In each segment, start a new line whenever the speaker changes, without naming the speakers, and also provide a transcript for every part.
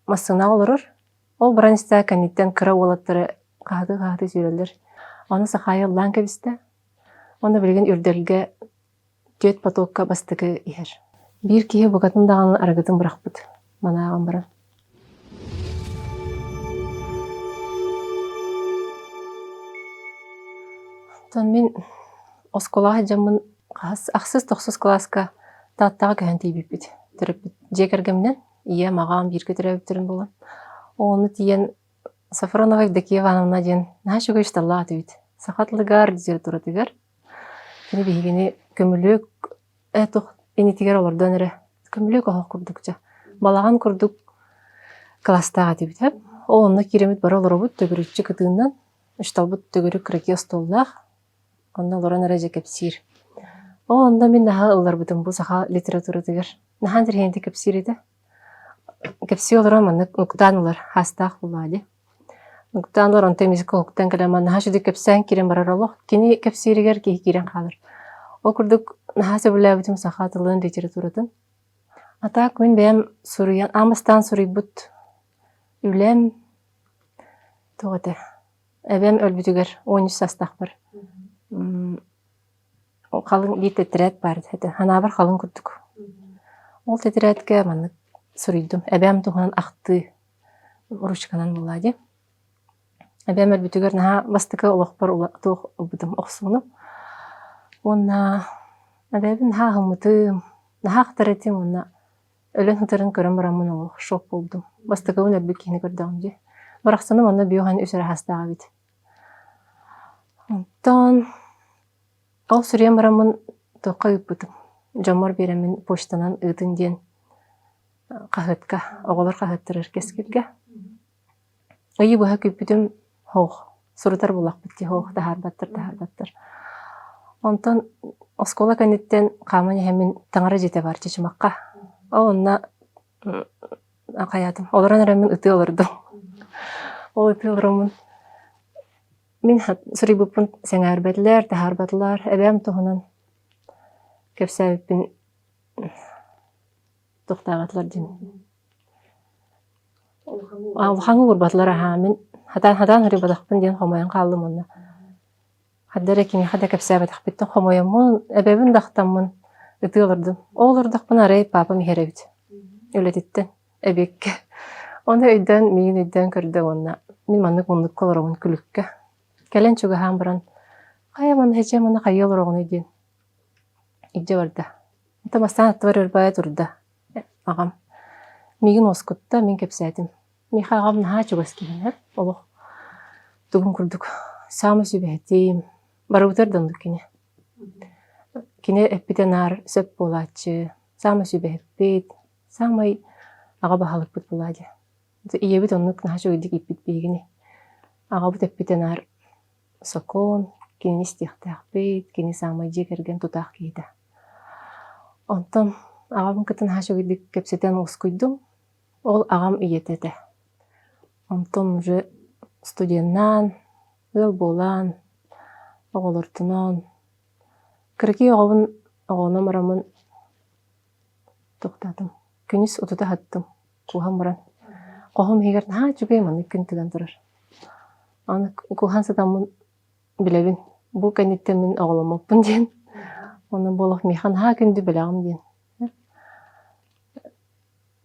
масына олорор. Ол бранистаа каниттен кыра олаттары кахаты сүйрелер. Оны сахайы ланка бисте. Оны билген үрдөлгө төт потокка бастыкы ихер. Бир кие богатын даган арагытын быракпыт. Манаган бара. Тон мен осколага жамын аксыз 9 класска таттага көнтий биппит. Төрөппүт. Жекергемнен ия магам бирге төрөптүрүн болгон. Оны тиен Сафронова Евдокия Ивановна ден нашуга ишталла атыбит. Сахатлыгар дизер туратыгар. Кини бигини көмүлөк этох энитигер олордон эре. Көмүлөк ох курдукча. Балаган курдук класстага атыбит. Оны киремит бара олоробут төгүрүччү кытыындан ишталбыт төгүрүк крекес толлах. Онда лоран эре жекепсир. Онда мен наха ылларбытым бу саха литература тигер. Нахан дирхенти кепсир эте. Кепси олорон манны уктанылар хастах булады. Уктанылар он темизикко уктан каламан наха шуды кепсен кирен бараралох. Кини кепсиригер ки кирен калыр. О курдук наха себулабытым саха тылын литературатын. Атак мен бэм суруян амастан сурыйбут үлем тоғыты. Эбэм өлбүтүгер 13 састах бар. Қалың бир тетрет бар. Ханабар қалың күттік. Ол тетретке манны сурыйдым. Эбэм туғанан ақты ручканан болады. Эбэм өлбүтүгер наха бастықы олық бар туғы бұдым оқсуыным. Онна эбэбін наха хымытым, наха ақтаретім, онна өлен хытарын көрім барамын олық шок болдым. Бастықы өн өлбүк кейіні көрдіғым де. Барақсаным онна бүйоған өсірі хастаға бит. Онтан ол сүрен барамын тоққа үппітім. Жомор беремін почтанан ұйтын ден қағытқа, оғылар қағыттырыр кескілге. Үйі бұға күппітім хоқ, сұрытар болақ бітті, хоқ, тахар-баттыр. Онтан оскола кәнеттен қамын емін таңары жете бар чечімаққа. Онна қаятым. Оларан әремен ұты олырдым. Ол ұты олырымын. Мен сүрейбіппін сәңәрбәділер, тахар-баттылар, әбәм тұғынан кепсәбіппін тоқтағатылар дейін. Алғаңы ұрбатылар аға, мен хадан үрібадақпын дейін қомайын қалдым онна. Хаддар әкеме хада кепсәбәдақ біттін қомайын, әбәбін дақтамын, үті олырдым. Ол ұрдақпын арай папам херебіт. Өлететтен, әбекке. Оны өйден, мейін өйден көрді онна. Мен манны құндық қолырауын күлікке. Кәлен чуга хам баран. Қая маны хече маны қайыл ұрауын өйден. Идже барда. Тамастан аттывар өрбая тұрда. Ағам. Мейін оскутта мен кепсәдім. Мейха ағам наға чугас кейін. Олық. Туғын күрдік. Самы сөбәтейім. Бары ұтырдыңдық кене. Кене әппетен ар сөп болатшы. Самы сөбәтпет. Самай аға бағалық бұт болады. Иебет онық наға чугедік иппет бейгіне. Аға бұт әппетен ар сокон, кені стихтақ бейт, кені самай жекерген тұтақ кейді. Онтан ағам кітін хашугедік кепсетен ұскүйдім. Ол ағам иетеді. Онтан уже студеннан, өл болан, оғылыртынан. Кіркі оғавын оғына марамын тоқтадым. Күніс ұтыда хаттым. Куған баран. Қоғым егерін ха жүгеймін күнтіген тұрыр. Аны куған сатамын білебін. Бұл кәнеттен мен оғыламаппын ден. Оны болып мейхан ха күнді білағым ден.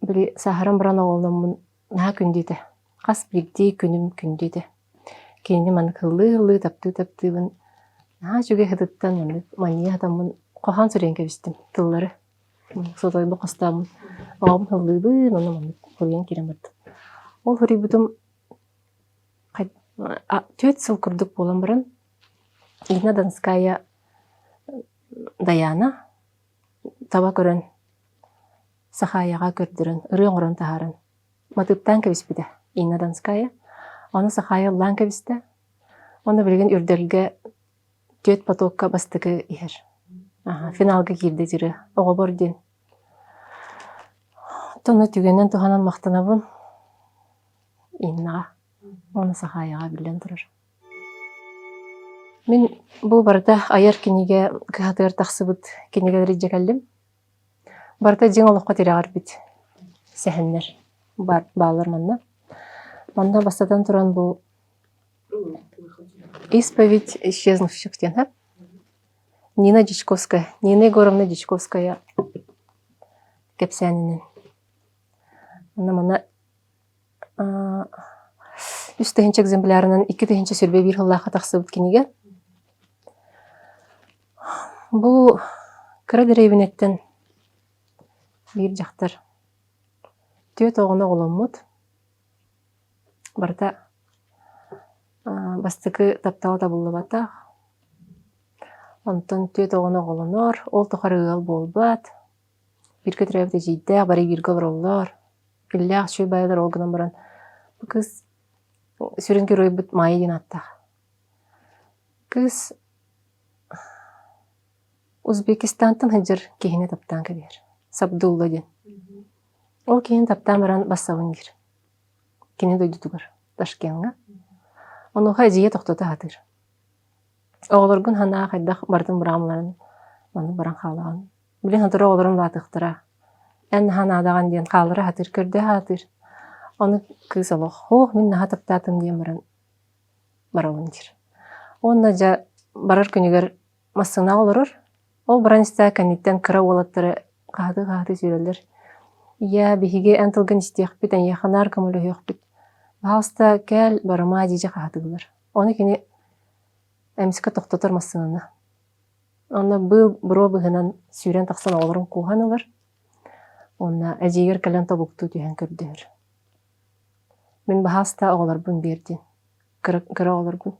Білі сахарам баран оғыламын ха күндейді. Қас бігдей күнім күндейді. Кейінді маны қылы тапты-таптыбын. Ха жүге хыдыттан мания атамын қоған сүрен кәбістім. Тыллары. Сотойбы қостамын. Оғым қылыбын, оны маны көрген керем барды. Ол хүрей бұтым төт сыл күрдік болан бұрын. Ирина Донская Даяна таба көрін сахаяға көрдірін, ұрын ұрын тахарын. Матыптан кәбіспеді Ирина Донская. Оны сахая ұлан кәбісті. Оны білген үрділгі төт потокка бастықы ихер. Финалға келді жирі. Оғы бар ден. Тоны түгеннен туғанан мақтанабын. Иннаға. Оны сахаяға білден тұрыр. Мен бұл барда аяр кенеге кығатығыр тақсыбыт кенеге рейджек әлдім. Барда жең олыққа тері ағар біт. Сәхінлер. Bağlar manna. Манна бастадан туран бу исповедь исчезнувших ден. Нина Дичковская, Нина Егоровна Дичковская кепсянинен. Мана үстөһүнчө экземплярынан 2-нче сүрбе бир хыллаха таксыбыт киниге. Бу кыра деревинеттен бир жактар төт огоно оголоммут. Барта бастыкы таптала табылыбата. Онтон төт огоно оголонор, ол тухарыгал болбат. Бир көтөрөбүтэ жийдэ, бары бир голроллор. Киллях чүй байлар олгунан баран. Бу кыз сүрен көрөйбүт майын аттах. Кыз Узбекистантын хыжыр кехине таптан кебер. Сабдулла ден. Ол кехин таптан баран бассабын кир. Кене дойдутугар Ташкентга. Онуха жие токтота хатыр. Оғылыргын хана қайдақ бардың бұрамларын маны баран қалаған. Білен хатыры оғылырын латықтыра. Ән хана адаған ден қалыры хатыр, көрді хатыр. Оны кыз олық, мен наға таптатым ден баран барауын кир. Онна жа барар күнігер массына олырыр. Ол баран істі кәнеттен кыра олаттыры қағды сүйрелдер. Я бихиге әнтілгін істеқ біт, ән яқанар көмілі өйіқ біт. Бағылста кәл барыма дейже қағдығылар. Оны кені әміскі тоқтатыр массынына. Оны бұл бұро бұғынан сүйрен тақсан оларын қуғанылар. Оны әжегер кәлін табуқту түйен көрдер. Мен бағылста оғылар бұн берден. Кыра оғылар бұн.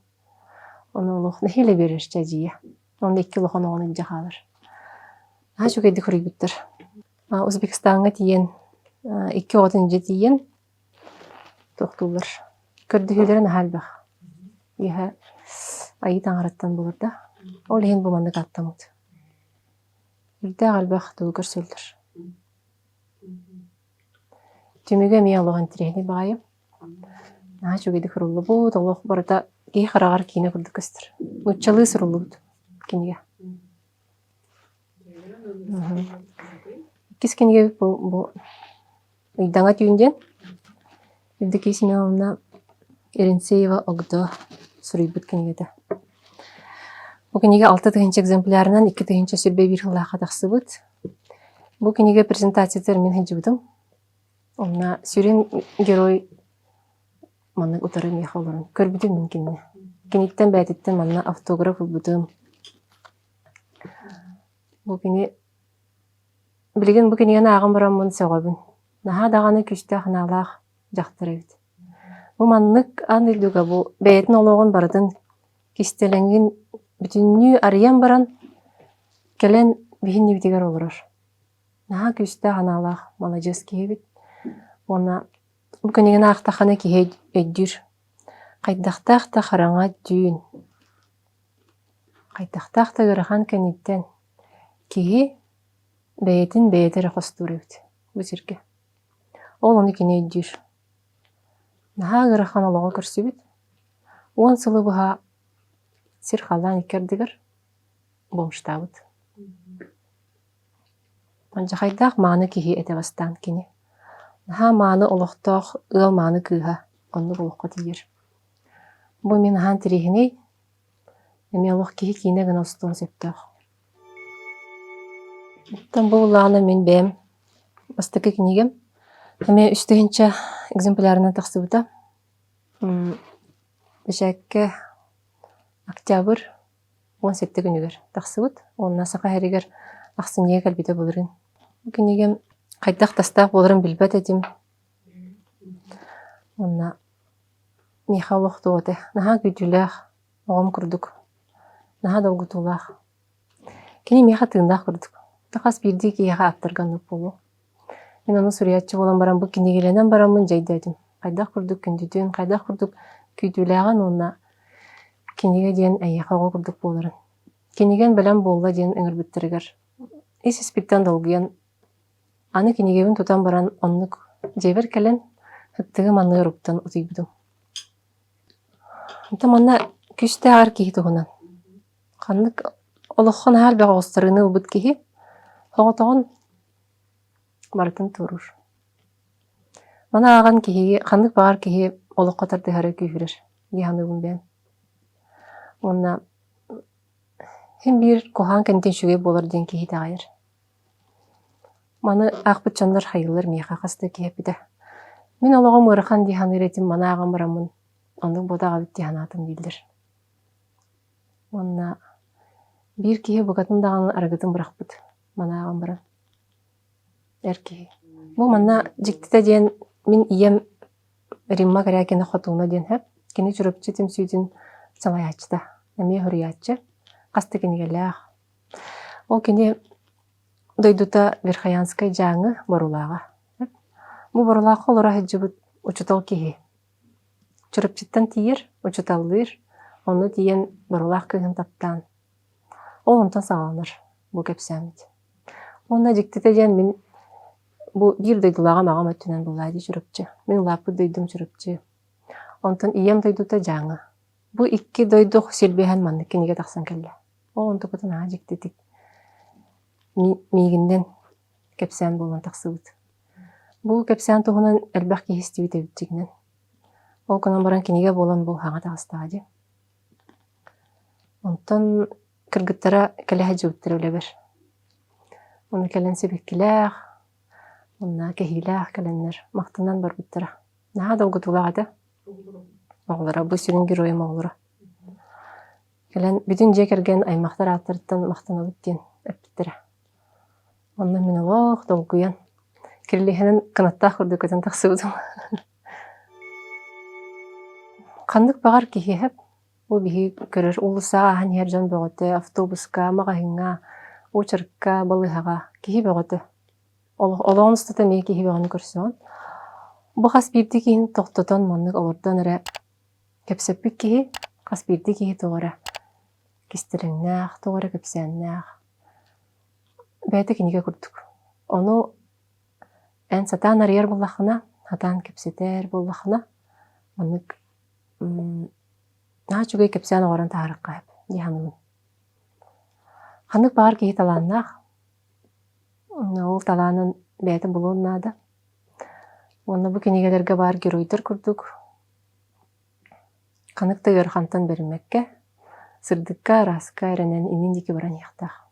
Оны олық нәхелі берешті әжеге. Оны 2 лоқан оғын үлде қалыр. Ашу кәйді көрей бүттір. Өзбекстанға тиен 2 оғытын же тиен тоқтулар. Көрді хүлерін әлбақ. Еға айы таңыраттан болыр да. Ол ең бұманды қаттамыд. Үрді әлбақ тұғы көрсөлдір. Түміге мей алуған тірейіне бағайым. Ашу кәйді құрылы бұд. Олық барыда кей қарағар кейіне күрді көстір. Ұтчалы сұрылы бұд. Кенеге. Кес кенеге бұл үйдаңа түйінден үйді кейсіне олына Еренсеева оғды сұрый бұд кенегеді. Бұл кенеге 6-нче экземплярынан 2-нче сүрбе бір хылаға тақсы бұд. Бұл кенеге презентациятар мен хенджі бұдым. Олына сүрен герой маны ұтары меха оларын көрбүдім мен кенеге. Кенеттен бәйтеттен мана автограф бұдым. Бұл кене білген бұл кенеген ағын барам мұны сәғабын. Наға дағаны күшті ақыналақ жақтыры өт. Бұл маннық ан үлдіға бұл бәйетін олығын бардын кестеленген бүтінні ариян баран кәлен бейін небітегер олырыр. Наға күшті ақыналақ малажыз кейбіт. Оны бұл кенеген ақтақаны кейі өйдір. Қайдақтақта қараңа дүйін. Қайдақтақта ғырған кәнеттен кейі бәйетін бәйетері қостыр өт. Бұл жерге. Ол оны кене өйдір. Наға ғырған олығы көрсі бет. 10 сылы бұға сир қалан екердігір болышта бұд. Онжа қайдақ маны кейі әте бастан кене. Наға маны олықтақ ұл маны күйға оны болыққа тегер. Бұл мен хан тірегіне әме олық кейі кейіне ғына ұстуын септіғ. Бұл лағына мен бәйім бастықы кенегем. Әме 3-нче экземплярынан тақсы бұта. Бішәкке октябрь 17 күнігер тақсы бұд. Онына сақа әрігер ақсын ең кәлбеті болырын. Кенегем қайдақ тастақ болырын білбәт әдім. Онына меха олықты оты. Наға күйтіләқ оғым күрдік. Наға дауғытулақ. Кене меха тыңдақ күрдік. Тақас бірді кейіға аптырғаны болу. Мен оны сүриятчы болан барам бұл кенегеленен барамын жайды әдім. Қайдақ күрдік күндіден, қайдақ күрдік күйтіләған онына кенеге ден әйеқаға күрдік болырын. Кенеген білән болла ден өңір біттірігер. Ес іспектен долгиян аны кенегебін тұтан баран оннық жебір кәлін үттігі манны ұруптан ұтый бұдым. Онта манна күшті ағар кейі тұғынан. Қанлық олыққан әл бәға ғыстарыны ұбыт кейі Оғытағын бартын тұрыр. Мана аған киһи, ханнык бағар киһи олоққа тардыһары күйүрер. Диһаныбын бен. Онна хем бир кохан кентен шүге болар ден киһи тағайыр. Маны ақпыт чандар хайылыр мейха қасты киһеппіді. Мен олоға мырыхан диһаны ретім мана ағам барамын. Оның бодаға бит диһанатым билдір. Онна бир киһи бұғатын дағаны арғытын бұрақпыд. Мана ағам барам. Әр киһи. Бұл манна жиктіті ден мен ием Римма кәрәкені қотуына ден хәп. Кені жүріпчі тім сүйдін салай ачыда. Әме хүрі ачы. Қасты кені келәғ. Ол кені дойдута Верхаянскай жаңы барулаға. Бұл барулаға олыра хәджібіт учутал киһи. Жүріпчіттен тиер, учуталдыр. Оны диен барулақ күйін таптан. Ол онтан сағаланыр. Бұл кәпсәмет. Онна жиктіті ден мен bu bir duydułaga magam ötünen bulaydı жүрüpçü. Men lapı duydum жүрüpçü. Ondan iyem duydu da жаңы. Bu iki duyduq selbehen mandı kiniге taqsan kelle. O ondan kutan ajik dedik. Miginden kepsen bolan taqsıbıt. Bu kepsen tohunan elbaq ki histi bitebittiginen. O kunan baran kiniге bolan bu hağa taqstadı. Ondan kırgıttara kelle hajıbıttır öyle bir. Onu kellen sebekkiler. Онна кehilах каленнер мактанан бар биттера. Наха долго тулагада. Оглара бу сирин героем оглара. Келен бүтүн жекерген аймактар аттырттан мактана биттен эптера. Онна мен олох долгуян. Кирлихенен канатта хурду көтөн таксыбыдым. Кандык багар кихеп, бу бихи көрөр улусага хан хержан бөгөтө автобуска, магахинга, учарка, балыхага кихи бөгөтө. Олоғын ұстата мейке хебеғаны көрсіған. Бұл қас бірді кейін тоқтатан маннық олардан әрі кәпсәппік кейі, қас бірді кейі тоғыра. Кестеріңнәқ, тоғыра кәпсәннәқ. Бәйті кенеге күрдік. Оны ән сатан арияр болақына, хатан кәпсетер болақына, маннық наға чүгей кәпсән оғаран тағырық қайып, дейханығын. Қанық бағар кейі таланнақ, ол таланын бәйті болуыннады. Онна бұ кенегелерге бар геройдыр күрдік. Қанықта өрхантан берімекке, сырдыққа, расқа әрінен инендекі баран яқтақ.